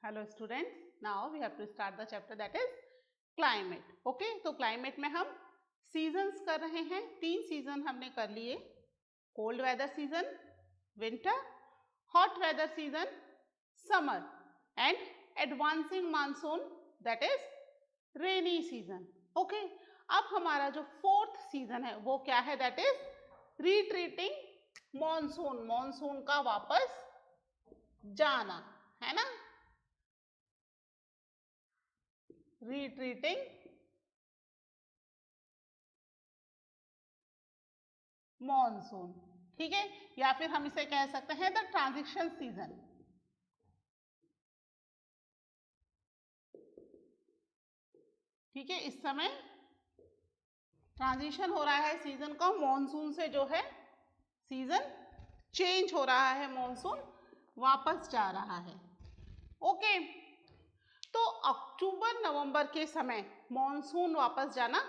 Hello students, now we have to start the chapter that is climate. Okay, तो climate में हम seasons कर रहे हैं. 3 सीजन हमने कर लिए. Cold weather season, winter, hot weather season, summer and advancing monsoon that is rainy season. Okay, अब हमारा जो 4th सीजन है वो क्या है? That is retreating monsoon. Monsoon का वापस जाना, है ना? रिट्रीटिंग मॉनसून, ठीक है, या फिर हम इसे कह सकते हैं द ट्रांजिशन सीजन. ठीक है, इस समय ट्रांजिशन हो रहा है सीजन का. मॉनसून से जो है सीजन चेंज हो रहा है, मॉनसून वापस जा रहा है. ओके, तो अक्टूबर नवंबर के समय मॉनसून वापस जाना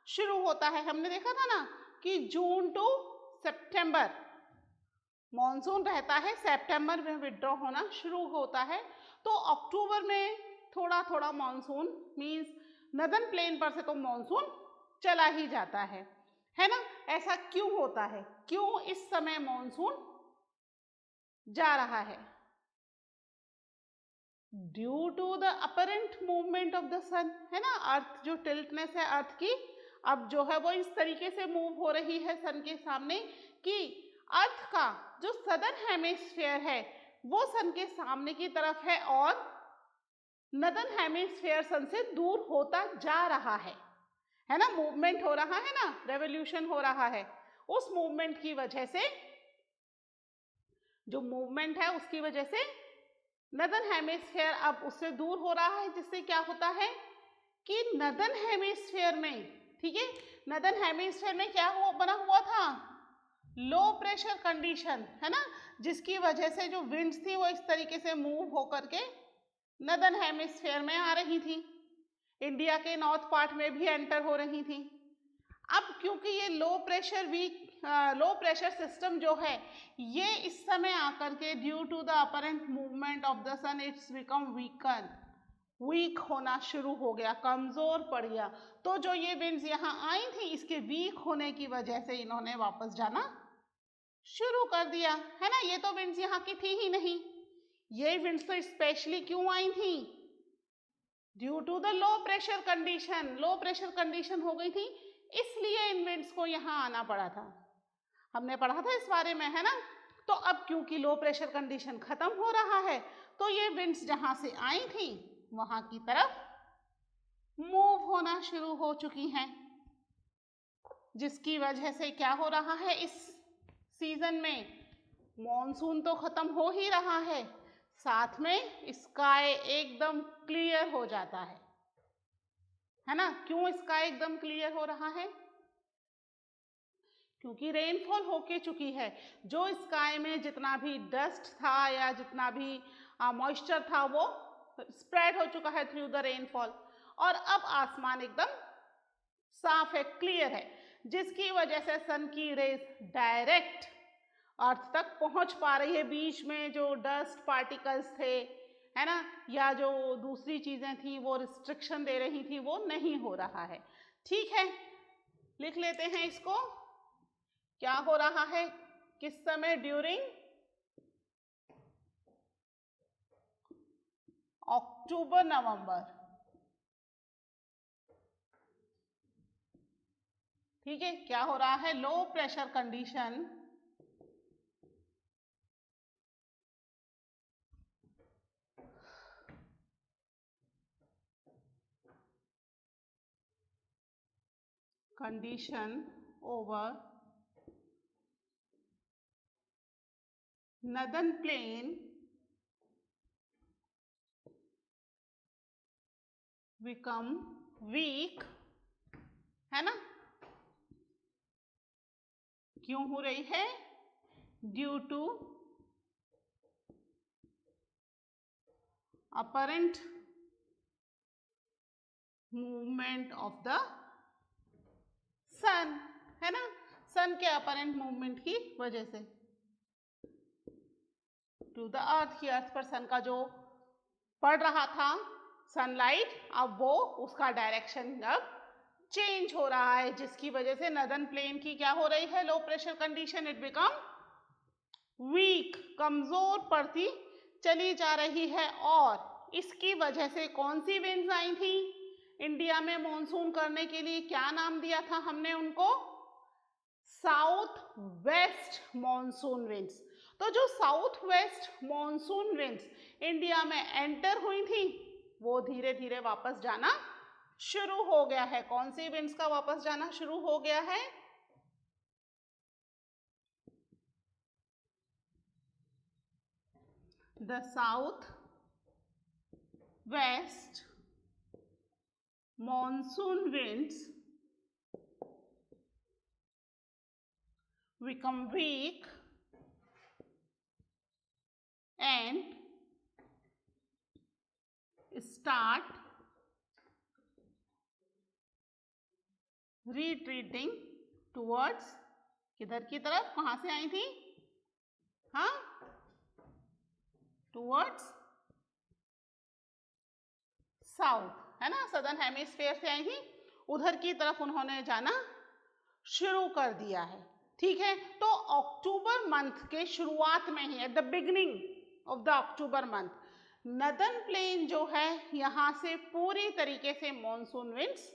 शुरू होता है. हमने देखा था ना कि जून टू सितंबर मॉनसून रहता है, सितंबर में विड्रॉ होना शुरू होता है. तो अक्टूबर में थोड़ा थोड़ा मॉनसून मींस नदर्न प्लेन पर से तो मॉनसून चला ही जाता है ना? ऐसा क्यों होता है? क्यों इस समय मॉनसून जा रहा है? Due to the apparent movement of the sun, है ना? अर्थ जो टिल्टनेस है अर्थ की, अब जो है वो इस तरीके से मूव हो रही है सन के सामने कि अर्थ का जो सदर्न हेमिस्फीयर है वो सन के सामने की तरफ है और नदर्न हेमिस्फीयर सन से दूर होता जा रहा है ना? मूवमेंट हो रहा है ना, रेवोल्यूशन हो रहा है. उस मूवमेंट की वजह से, जो मूवमेंट है उसकी वजह से नदर्न हेमिस्फीयर अब उससे दूर हो रहा है, जिससे क्या होता है कि नदर्न हेमिस्फीयर में, ठीक है, नदर्न हेमिस्फीयर में क्या बना हुआ था? लो प्रेशर कंडीशन, है ना? जिसकी वजह से जो विंड्स थी वो इस तरीके से मूव होकर के नदर्न हेमिस्फीयर में आ रही थी, इंडिया के नॉर्थ पार्ट में भी एंटर हो रही थी. अब क्योंकि ये लो प्रेशर सिस्टम जो है ये इस समय आकर के due to the apparent movement of the sun it's become weak होना शुरू हो गया, कमजोर पड़ गया. तो जो ये विंड्स यहाँ आई थी इसके वीक होने की वजह से इन्होंने वापस जाना शुरू कर दिया, है ना? ये तो विंड्स यहाँ की थी ही नहीं. ये विंड्स तो स्पेशली क्यों आई थी? Due to the low pressure condition हो गई थी, इसलिए इन विंड्स को यहाँ आना पड़ा था. हमने पढ़ा था इस बारे में, है ना? तो अब क्योंकि लो प्रेशर कंडीशन खत्म हो रहा है तो ये विंड्स जहां से आई थी वहां की तरफ मूव होना शुरू हो चुकी हैं, जिसकी वजह से क्या हो रहा है? इस सीजन में मॉनसून तो खत्म हो ही रहा है, साथ में स्काई एकदम क्लियर हो जाता है ना? क्यों स्काई एकदम क्लियर हो रहा है? क्योंकि रेनफॉल होके चुकी है. जो स्काई में जितना भी डस्ट था या जितना भी मॉइस्चर था वो स्प्रेड हो चुका है थ्रू द रेनफॉल, और अब आसमान एकदम साफ है, क्लियर है, जिसकी वजह से सन की रेज डायरेक्ट अर्थ तक पहुंच पा रही है. बीच में जो डस्ट पार्टिकल्स थे, है ना, या जो दूसरी चीजें थी वो रिस्ट्रिक्शन दे रही थी, वो नहीं हो रहा है. ठीक है, लिख लेते हैं इसको. क्या हो रहा है किस समय? During October November. ठीक है, क्या हो रहा है? Low pressure condition over northern plain become weak, है ना? क्यों हो रही है? Due to apparent movement of the sun, है ना? सन के अपरेंट मूवमेंट की वजह से टू द अर्थ, की अर्थ पर सन का जो पड़ रहा था सनलाइट, अब वो उसका डायरेक्शन अब चेंज हो रहा है, जिसकी वजह से नदर्न प्लेन की क्या हो रही है, low pressure condition, it become weak, कमजोर पड़ती चली जा रही है। और इसकी वजह से कौन सी विंड्स आई थी इंडिया में मॉनसून करने के लिए, क्या नाम दिया था हमने उनको, साउथ वेस्ट मॉनसून विंड्स। तो जो south west monsoon winds India में एंटर हुई थी वो धीरे धीरे वापस जाना शुरू हो गया है। कौन सी विंड्स का वापस जाना शुरू हो गया है, the south west monsoon winds become weak and start retreating towards, किधर की तरफ, कहां से आई थी, हाँ, टूवर्ड्स साउथ, है ना, सदर्न हेमिस्फीयर से आई थी, उधर की तरफ उन्होंने जाना शुरू कर दिया है। ठीक है, तो अक्टूबर मंथ के शुरुआत में ही, at the beginning of the October month, northern plain जो है यहां से पूरी तरीके से मॉनसून विंड्स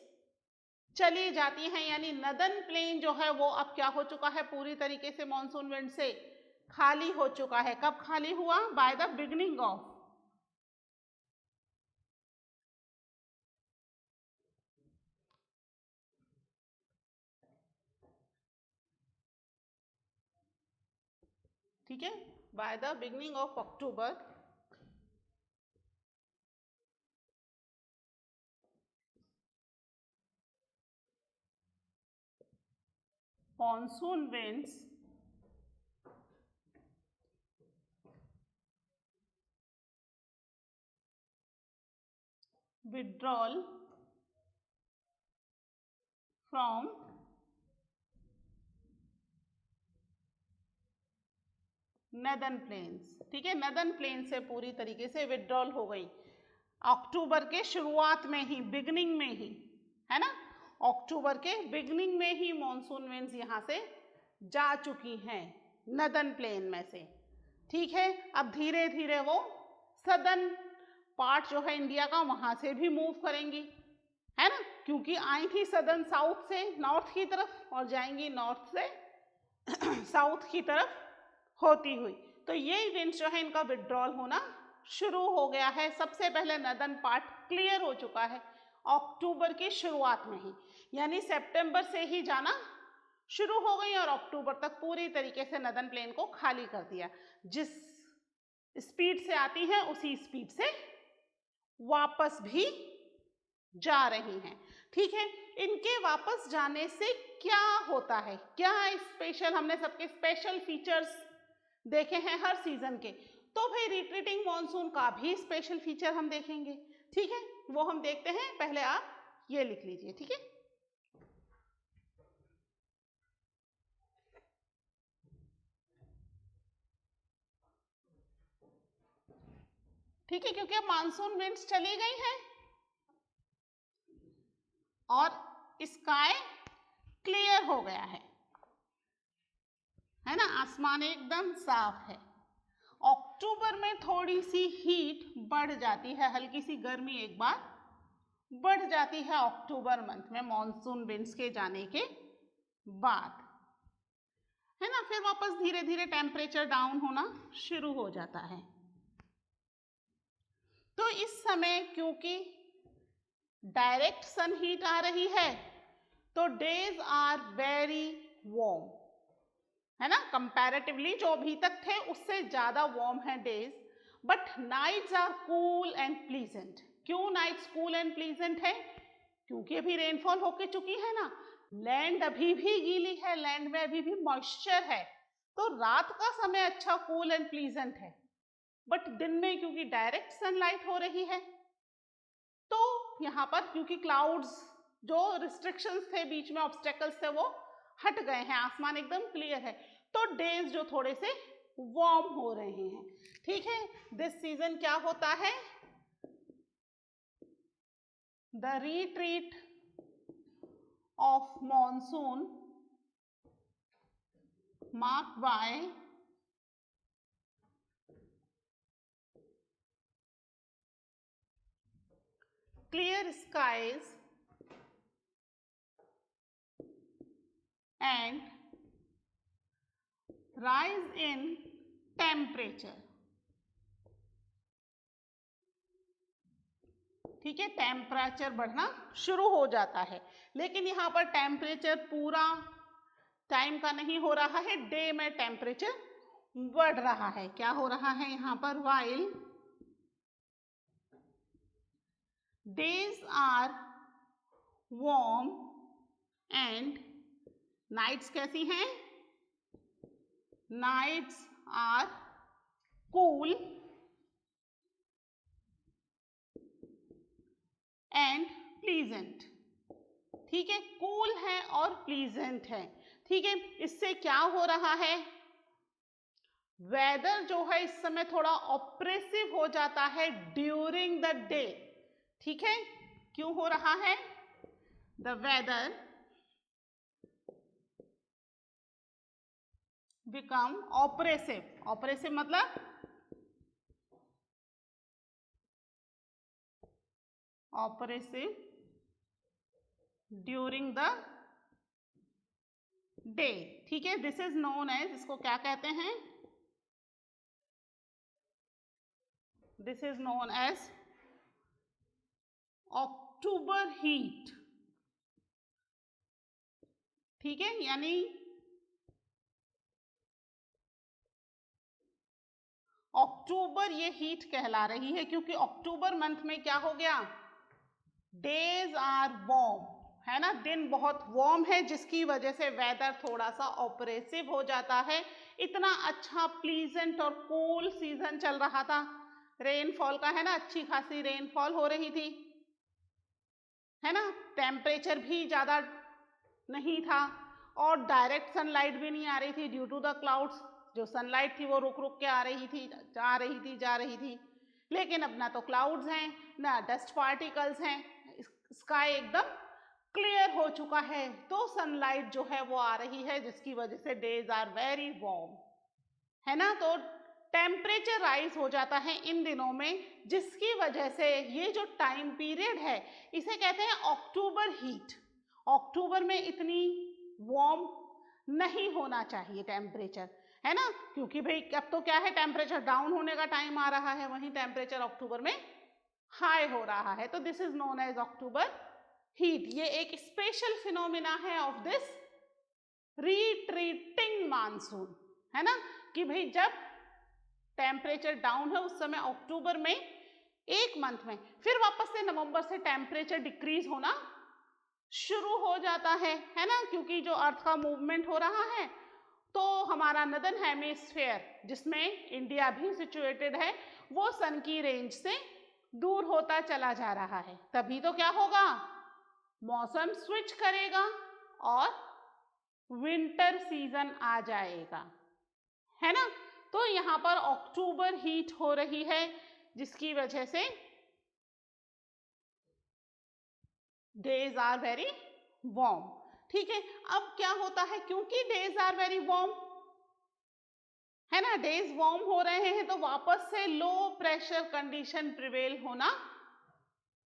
चली जाती हैं, यानी नदर्न प्लेन जो है वो अब क्या हो चुका है, पूरी तरीके से मॉनसून विंड से खाली हो चुका है। कब खाली हुआ, बाय द बिगनिंग ऑफ, ठीक है, by the beginning of October, monsoon winds withdrawal from northern plains. ठीक है, नदर्न प्लेन से पूरी तरीके से विड्रॉल हो गई अक्टूबर के शुरुआत में ही, बिगनिंग में ही, है ना, अक्टूबर के बिगनिंग में ही मॉनसून विंड्स यहाँ से जा चुकी हैं नदर्न प्लेन में से। ठीक है, अब धीरे धीरे वो सदर्न पार्ट जो है इंडिया का वहां से भी मूव करेंगी, है ना, क्योंकि आई थी सदर्न साउथ से नॉर्थ की तरफ और जाएंगी नॉर्थ से साउथ की तरफ होती हुई। तो ये विंड्स जो है इनका विड्रॉल होना शुरू हो गया है। सबसे पहले नदर्न पार्ट क्लियर हो चुका है अक्टूबर की शुरुआत में ही, यानी सितंबर से ही जाना शुरू हो गई और अक्टूबर तक पूरी तरीके से नदर्न प्लेन को खाली कर दिया। जिस स्पीड से आती है उसी स्पीड से वापस भी जा रही हैं। ठीक है, इनके वापस जाने से क्या होता है, क्या स्पेशल, हमने सबके स्पेशल फीचर्स देखे हैं हर सीजन के, तो भाई रिट्रीटिंग मॉनसून का भी स्पेशल फीचर हम देखेंगे। ठीक है, वो हम देखते हैं, पहले आप ये लिख लीजिए। ठीक है, ठीक है, क्योंकि अब मानसून विंड्स चली गई हैं और स्काई क्लियर हो गया है ना, आसमान एकदम साफ है। अक्टूबर में थोड़ी सी हीट बढ़ जाती है, हल्की सी गर्मी एक बार बढ़ जाती है अक्टूबर मंथ में मॉनसून विंड्स के जाने के बाद, है ना, फिर वापस धीरे धीरे टेम्परेचर डाउन होना शुरू हो जाता है। तो इस समय क्योंकि डायरेक्ट सन हीट आ रही है तो डेज आर वेरी वार्म, है ना, कंपैरेटिवली जो अभी तक थे उससे ज्यादा वार्म है days, but nights are cool and pleasant. क्यों नाइट्स कूल एंड प्लीजेंट है, क्योंकि अभी रेनफॉल होके चुकी है ना, लैंड अभी भी गीली है, लैंड में अभी भी मॉइस्चर है, तो रात का समय अच्छा कूल एंड प्लीजेंट है, बट दिन में क्योंकि डायरेक्ट सनलाइट हो रही है तो यहाँ पर क्योंकि क्लाउड्स जो रिस्ट्रिक्शंस थे, बीच में ऑब्स्टेकल्स थे, वो हट गए हैं, आसमान एकदम क्लियर है, तो डेज जो थोड़े से वार्म हो रहे हैं। ठीक है, दिस सीजन क्या होता है, the retreat of monsoon marked by clear skies and rise in temperature। ठीक है, टेम्परेचर बढ़ना शुरू हो जाता है, लेकिन यहाँ पर टेम्परेचर पूरा टाइम का नहीं हो रहा है, डे में टेम्परेचर बढ़ रहा है। क्या हो रहा है यहाँ पर? While days are warm and nights कैसी हैं? Nights are cool and pleasant. ठीक है, कूल है और प्लीजेंट है। ठीक है, इससे क्या हो रहा है? वेदर जो है इस समय थोड़ा ऑप्रेसिव हो जाता है ड्यूरिंग द डे। ठीक है, क्यों हो रहा है? The weather become oppressive. Oppressive मतलब ऑप्रेसिव ड्यूरिंग द डे। ठीक है, दिस इज नोन एज, इसको क्या कहते हैं? This is known as October heat. ठीक है, यानी अक्टूबर ये हीट कहला रही है, क्योंकि अक्टूबर मंथ में क्या हो गया? डेज आर वार्म, है ना, दिन बहुत वार्म है, जिसकी वजह से वेदर थोड़ा सा ऑपरेसिव हो जाता है। इतना अच्छा प्लीजेंट और कूल सीजन चल रहा था, रेनफॉल का, है ना, अच्छी खासी रेनफॉल हो रही थी, है ना, टेम्परेचर भी ज्यादा नहीं था और डायरेक्ट सनलाइट भी नहीं आ रही थी ड्यू टू द क्लाउड्स। जो सनलाइट थी वो रुक रुक के आ रही थी, जा रही थी। लेकिन अब ना तो क्लाउड्स हैं ना डस्ट पार्टिकल्स हैं, स्काई एकदम क्लियर हो चुका है, तो सनलाइट जो है वो आ रही है, जिसकी वजह से डेज आर वेरी वार्म, है ना। तो टेम्परेचर राइज हो जाता है इन दिनों में, जिसकी वजह से ये जो टाइम पीरियड है इसे कहते हैं अक्टूबर हीट। अक्टूबर में इतनी वार्म नहीं होना चाहिए टेम्परेचर, है ना, क्योंकि भाई अब तो क्या है, टेम्परेचर डाउन होने का टाइम आ रहा है, वहीं टेम्परेचर अक्टूबर में हाई हो रहा है, तो this is known as October heat. ये एक स्पेशल फिनोमिना है ऑफ दिस रिट्रीटिंग मानसून, है ना, कि भाई जब टेम्परेचर डाउन है उस समय अक्टूबर में एक मंथ में, फिर वापस से नवंबर से टेम्परेचर डिक्रीज होना शुरू हो जाता है ना, क्योंकि जो अर्थ का मूवमेंट हो रहा है, तो हमारा नदर्न हेमिस्फीयर जिसमें इंडिया भी सिचुएटेड है, वो सन की रेंज से दूर होता चला जा रहा है। तभी तो क्या होगा, मौसम स्विच करेगा और विंटर सीजन आ जाएगा, है ना। तो यहाँ पर अक्टूबर हीट हो रही है, जिसकी वजह से डेज आर वेरी वार्म। ठीक है, अब क्या होता है, क्योंकि डेज आर वेरी वार्म, है ना, डेज वार्म हो रहे हैं, तो वापस से लो प्रेशर कंडीशन प्रिवेल होना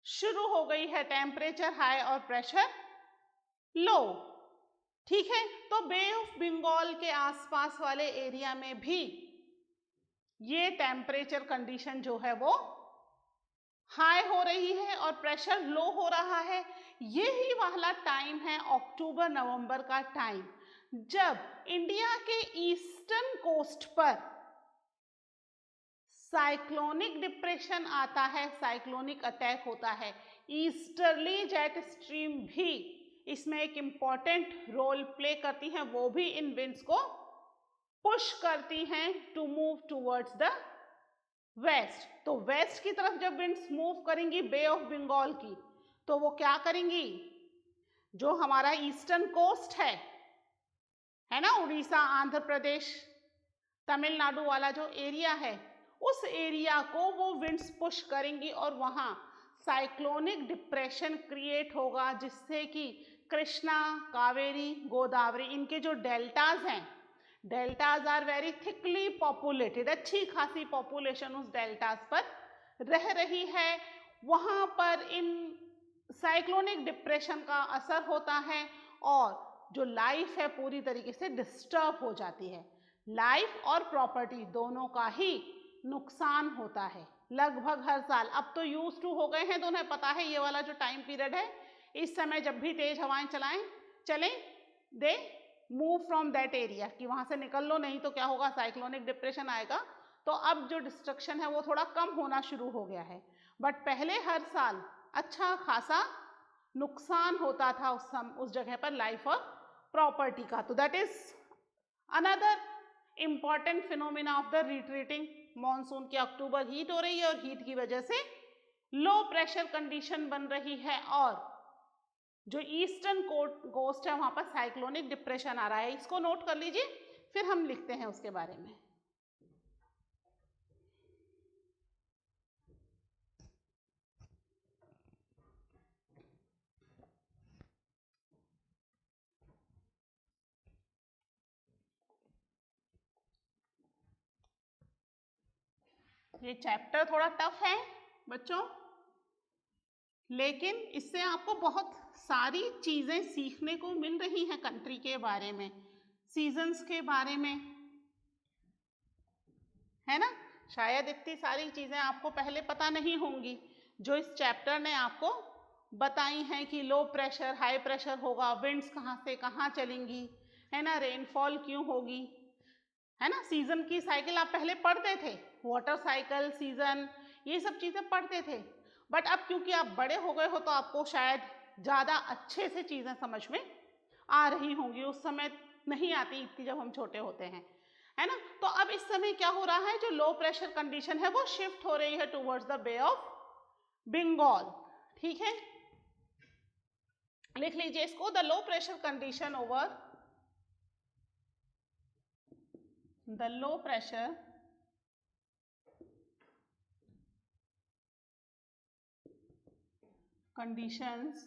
शुरू हो गई है, टेम्परेचर हाई और प्रेशर लो। ठीक है, तो बे ऑफ बंगाल के आसपास वाले एरिया में भी ये टेम्परेचर कंडीशन जो है वो हाई हो रही है और प्रेशर लो हो रहा है। यही वाला टाइम है अक्टूबर नवंबर का टाइम, जब इंडिया के ईस्टर्न कोस्ट पर साइक्लोनिक डिप्रेशन आता है, साइक्लोनिक अटैक होता है। ईस्टर्ली जेट स्ट्रीम भी इसमें एक इंपॉर्टेंट रोल प्ले करती हैं, वो भी इन विंड्स को पुश करती हैं to move towards the west. तो वेस्ट की तरफ जब विंड्स मूव करेंगी बे ऑफ बंगाल की, तो वो क्या करेंगी, जो हमारा ईस्टर्न कोस्ट है ना, उड़ीसा, आंध्र प्रदेश, तमिलनाडु वाला जो एरिया है, उस एरिया को वो विंड्स पुश करेंगी और वहां साइक्लोनिक डिप्रेशन क्रिएट होगा, जिससे कि कृष्णा, कावेरी, गोदावरी, इनके जो डेल्टाज हैं, deltas are very thickly populated, अच्छी खासी पॉपुलेशन उस डेल्टाज पर रह रही है, वहां पर इन साइक्लोनिक डिप्रेशन का असर होता है और जो लाइफ है पूरी तरीके से डिस्टर्ब हो जाती है। लाइफ और प्रॉपर्टी दोनों का ही नुकसान होता है लगभग हर साल। अब तो यूज टू हो गए हैं, तो उन्हें पता है ये वाला जो टाइम पीरियड है, इस समय जब भी तेज हवाएं चलें they move from that area, कि वहां से निकल लो, नहीं तो क्या होगा, साइक्लोनिक डिप्रेशन आएगा। तो अब जो डिस्ट्रक्शन है वो थोड़ा कम होना शुरू हो गया है, बट पहले हर साल अच्छा खासा नुकसान होता था उस जगह पर लाइफ और प्रॉपर्टी का। तो that is another important phenomena of the retreating monsoon की अक्टूबर हीट हो रही है और हीट की वजह से लो प्रेशर कंडीशन बन रही है और जो ईस्टर्न कोस्ट है वहां पर साइक्लोनिक डिप्रेशन आ रहा है। इसको नोट कर लीजिए, फिर हम लिखते हैं उसके बारे में। ये चैप्टर थोड़ा टफ है बच्चों, लेकिन इससे आपको बहुत सारी चीजें सीखने को मिल रही हैं कंट्री के बारे में, सीजन्स के बारे में, है ना। शायद इतनी सारी चीजें आपको पहले पता नहीं होंगी जो इस चैप्टर ने आपको बताई हैं कि लो प्रेशर हाई प्रेशर होगा, विंड्स कहाँ से कहाँ चलेंगी, है ना, रेनफॉल क्यों होगी, है ना। सीजन की साइकिल आप पहले पढ़ते थे, वाटर साइकिल, सीजन, ये सब चीजें पढ़ते थे, बट अब क्योंकि आप बड़े हो गए हो तो आपको शायद ज़्यादा अच्छे से चीज़ें समझ में आ रही होंगी, उस समय नहीं आती इतनी जब हम छोटे होते हैं, है ना। तो अब इस समय क्या हो रहा है, जो लो प्रेशर कंडीशन है वो शिफ्ट हो रही है towards the Bay of Bengal, ठीक है। लिख लीजिए इसको, the low pressure condition over the low pressure conditions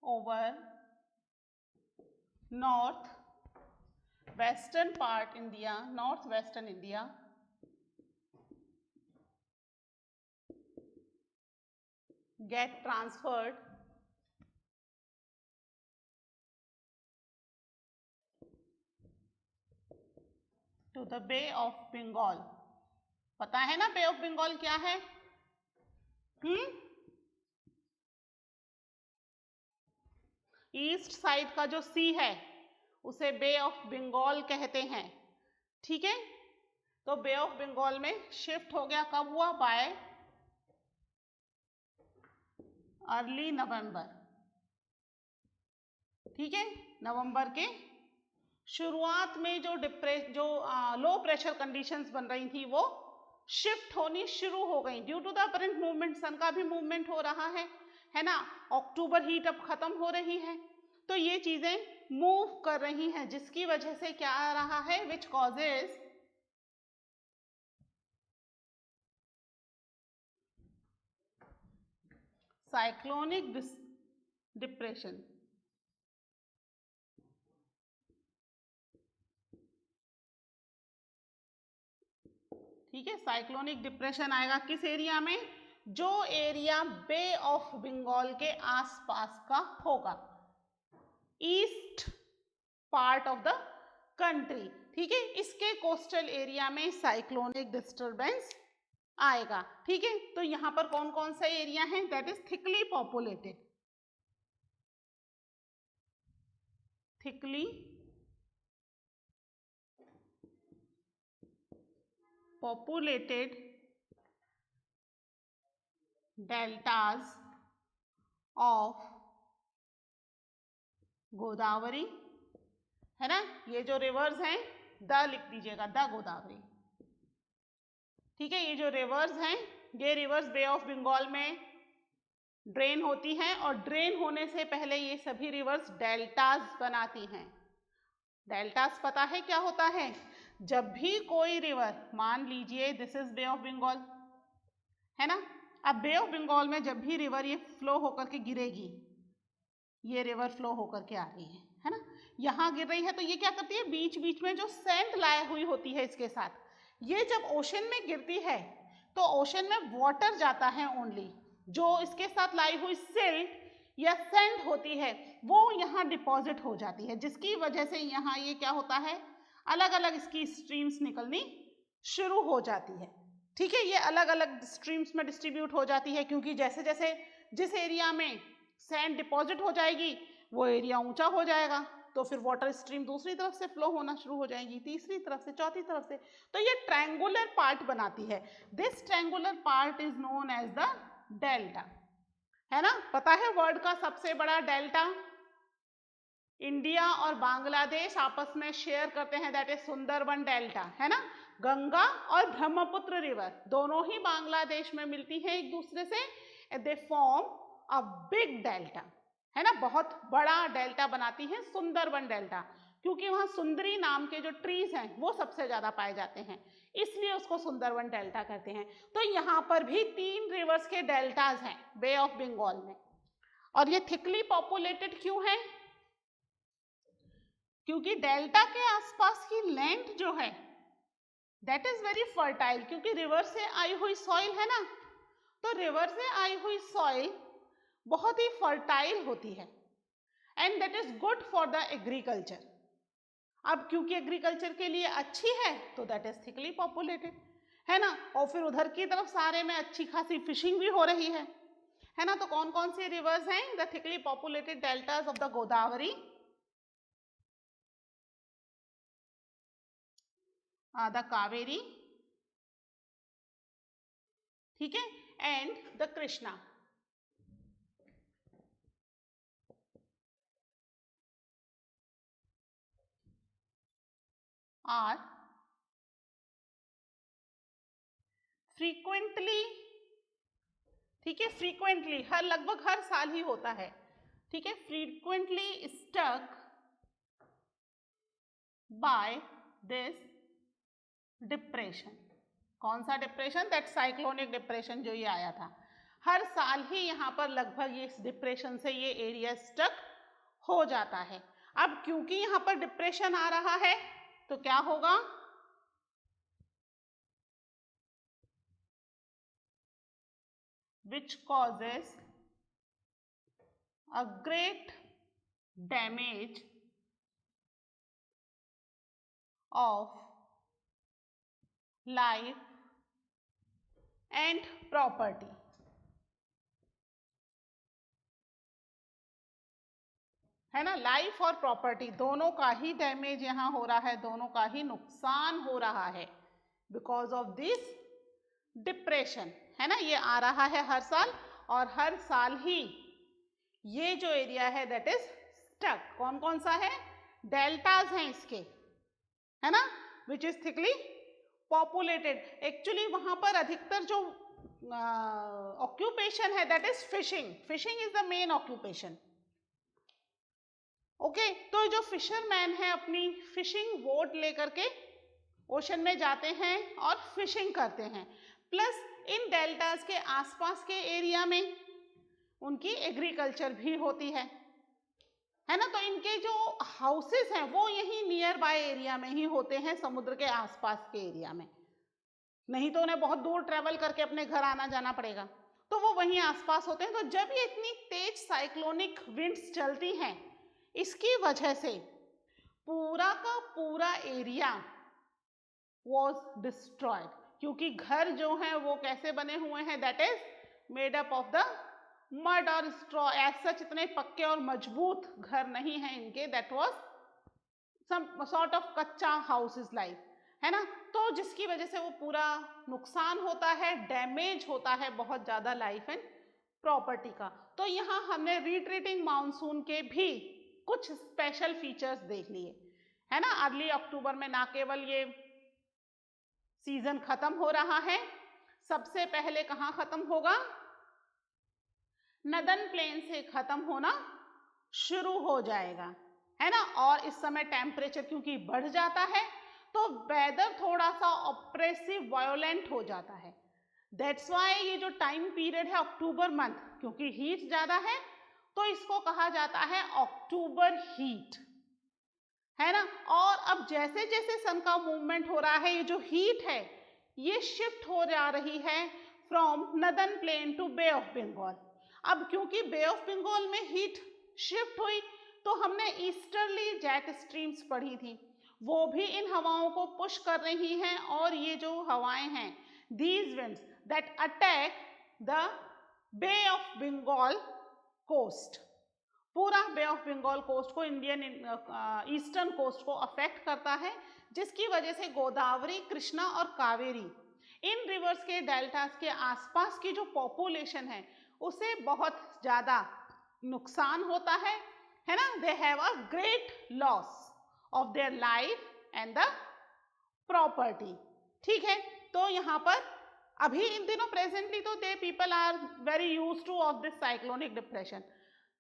over northwestern part India, northwestern India, get transferred to the Bay of Bengal। पता है ना बे ऑफ बंगाल क्या है? ईस्ट साइड का जो सी है उसे बे ऑफ बंगाल कहते हैं, ठीक है। तो बे ऑफ बंगाल में शिफ्ट हो गया, कब हुआ, बाय अर्ली नवंबर, ठीक है। नवंबर के शुरुआत में जो लो प्रेशर कंडीशंस बन रही थी वो शिफ्ट होनी शुरू हो गई due to the apparent movement, sun का भी मूवमेंट हो रहा है ना। अक्टूबर हीट अब खत्म हो रही है, तो ये चीजें मूव कर रही हैं, जिसकी वजह से क्या आ रहा है, विच कॉजेज साइक्लोनिक डिप्रेशन, ठीक है। साइक्लोनिक डिप्रेशन आएगा किस एरिया में, जो एरिया बे ऑफ बंगाल के आसपास का होगा, east part of the country, ठीक है। इसके कोस्टल एरिया में साइक्लोनिक डिस्टर्बेंस आएगा, ठीक है। तो यहां पर कौन कौन सा एरिया है, that is thickly populated, thickly populated deltas of Godavari, है ना। ये जो रिवर्स हैं, द लिख दीजिएगा, द गोदावरी, ठीक है। ये जो रिवर्स हैं, ये रिवर्स बे ऑफ बंगाल में ड्रेन होती हैं और ड्रेन होने से पहले ये सभी रिवर्स डेल्टाज बनाती हैं। डेल्टाज पता है क्या होता है, जब भी कोई रिवर, मान लीजिए this is Bay of Bengal, है ना, अब बे ऑफ बंगाल में जब भी रिवर ये फ्लो होकर के गिरेगी, ये रिवर फ्लो होकर के आ रही है ना, यहाँ गिर रही है, तो ये क्या करती है, बीच बीच में जो सैंड लाए हुई होती है इसके साथ, ये जब ओशन में गिरती है तो ओशन में वाटर जाता है ओनली, जो इसके साथ लाई हुई सिल्ट या सैंड होती है वो यहाँ डिपॉजिट हो जाती है, जिसकी वजह से यहाँ ये क्या होता है, अलग अलग इसकी स्ट्रीम्स निकलनी शुरू हो जाती है। ठीक है, ये अलग अलग स्ट्रीम्स में डिस्ट्रीब्यूट हो जाती है, क्योंकि जैसे जैसे जिस एरिया में सैंड डिपॉजिट हो जाएगी वो एरिया ऊंचा हो जाएगा, तो फिर वाटर स्ट्रीम दूसरी तरफ से फ्लो होना शुरू हो जाएगी, तीसरी तरफ से, चौथी तरफ से, तो ये ट्रायंगुलर पार्ट बनाती है। This triangular part is known as the delta, है ना। पता है वर्ल्ड का सबसे बड़ा डेल्टा इंडिया और बांग्लादेश आपस में शेयर करते हैं, दैट इज सुंदरबन डेल्टा, है ना। गंगा और ब्रह्मपुत्र रिवर दोनों ही बांग्लादेश में मिलती हैं एक दूसरे से, they form a big delta, है ना, बहुत बड़ा डेल्टा बनाती है सुंदरबन डेल्टा, क्योंकि वहां सुंदरी नाम के जो ट्रीज हैं वो सबसे ज्यादा पाए जाते हैं, इसलिए उसको सुंदरबन डेल्टा कहते हैं। तो यहाँ पर भी 3 रिवर्स के डेल्टाज हैं बे ऑफ बंगाल में, और ये थिकली पॉपुलेटेड क्यों है, क्योंकि डेल्टा के आसपास की लैंड जो है दैट इज वेरी फर्टाइल, क्योंकि रिवर से आई हुई सॉइल है ना, तो रिवर से आई हुई सॉइल बहुत ही फर्टाइल होती है, and that is good for the agriculture. अब क्योंकि एग्रीकल्चर के लिए अच्छी है तो दैट इज थिकली पॉपुलेटेड, है ना, और फिर उधर की तरफ सारे में अच्छी खासी फिशिंग भी हो रही है ना। तो कौन कौन से रिवर्स हैं, the thickly populated deltas of the Godavari, the Kaveri, ठीक है, and the Krishna. Are frequently, ठीक है, फ्रीक्वेंटली लगभग हर साल ही होता है, ठीक है, frequently stuck by this depression. कौन सा डिप्रेशन, दैट साइक्लोनिक डिप्रेशन जो ये आया था, हर साल ही यहाँ पर लगभग ये इस डिप्रेशन से ये एरिया स्टक हो जाता है। अब क्योंकि यहाँ पर डिप्रेशन आ रहा है तो क्या होगा, which causes a great damage of life and property, है ना, लाइफ और प्रॉपर्टी दोनों का ही डैमेज यहाँ हो रहा है, दोनों का ही नुकसान हो रहा है बिकॉज ऑफ दिस डिप्रेशन, है ना। ये आ रहा है हर साल, और हर साल ही ये जो एरिया है दैट इज स्टक। कौन कौन सा है, डेल्टाज हैं इसके, है ना, which is thickly populated. Actually वहां पर अधिकतर जो ऑक्यूपेशन है that is fishing, fishing is the main occupation. Okay, तो जो फिशरमैन है अपनी फिशिंग बोट लेकर के ओशन में जाते हैं और फिशिंग करते हैं, प्लस इन डेल्टास के आसपास के एरिया में उनकी एग्रीकल्चर भी होती है ना। तो इनके जो हाउसेस हैं वो यही नियर बाय एरिया में ही होते हैं, समुद्र के आसपास के एरिया में, नहीं तो उन्हें बहुत दूर ट्रेवल करके अपने घर आना जाना पड़ेगा, तो वो वहीं आसपास होते हैं। तो जब ये इतनी तेज साइक्लोनिक विंड्स चलती हैं, इसकी वजह से पूरा का पूरा एरिया वॉज डिस्ट्रॉयड, क्योंकि घर जो हैं वो कैसे बने हुए हैं, that is made up of the mud और स्ट्रॉ, एज सच इतने पक्के और मजबूत घर नहीं है इनके, that was some sort of कच्चा हाउस इज लाइक, है ना। तो जिसकी वजह से वो पूरा नुकसान होता है, डैमेज होता है बहुत ज्यादा लाइफ एंड प्रॉपर्टी का। तो यहाँ हमने रिट्रीटिंग मानसून के भी कुछ स्पेशल फीचर्स देख लिए, है ना। अर्ली अक्टूबर में ना केवल ये सीजन खत्म हो रहा है, सबसे पहले कहाँ खत्म होगा, नदन प्लेन से खत्म होना शुरू हो जाएगा, है ना। और इस समय टेम्परेचर क्योंकि बढ़ जाता है तो वेदर थोड़ा सा ऑप्रेसिव वायोलेंट हो जाता है, दैट्स वाई ये जो टाइम पीरियड है अक्टूबर मंथ, क्योंकि हीट ज्यादा है तो इसको कहा जाता है अक्टूबर हीट, है ना। और अब जैसे जैसे सन का मूवमेंट हो रहा है, ये जो हीट है ये शिफ्ट हो जा रही है from northern plain to Bay of Bengal. अब क्योंकि बे ऑफ बंगाल में हीट शिफ्ट हुई तो हमने ईस्टर्ली जेट स्ट्रीम्स पढ़ी थी, वो भी इन हवाओं को पुश कर रही हैं, और ये जो हवाएं हैं these winds that attack the Bay of Bengal coast, पूरा बे ऑफ बंगाल कोस्ट को, इंडियन ईस्टर्न कोस्ट को अफेक्ट करता है, जिसकी वजह से गोदावरी, कृष्णा और कावेरी इन रिवर्स के डेल्टास के आसपास की जो पॉपुलेशन है उसे बहुत ज्यादा नुकसान होता है ना। They have a great loss of their life and the property. ठीक है, तो यहाँ पर अभी इन दिनों प्रेजेंटली तो they people are very used to of this cyclonic depression,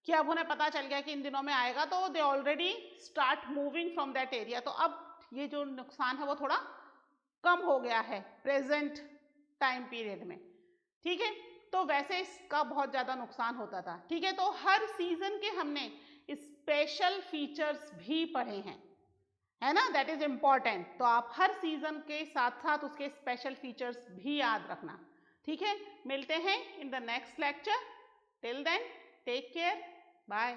कि अब उन्हें पता चल गया कि इन दिनों में आएगा, तो they already start moving from that area. तो अब ये जो नुकसान है वो थोड़ा कम हो गया है प्रेजेंट टाइम पीरियड में। ठीक है, तो वैसे इसका बहुत ज्यादा नुकसान होता था। ठीक है, तो हर सीजन के हमने स्पेशल फीचर्स भी पढ़े हैं, है ना, दैट इज इम्पॉर्टेंट। तो आप हर सीजन के साथ साथ उसके स्पेशल फीचर्स भी याद रखना। ठीक है, मिलते हैं in the next lecture. Till then take care, bye.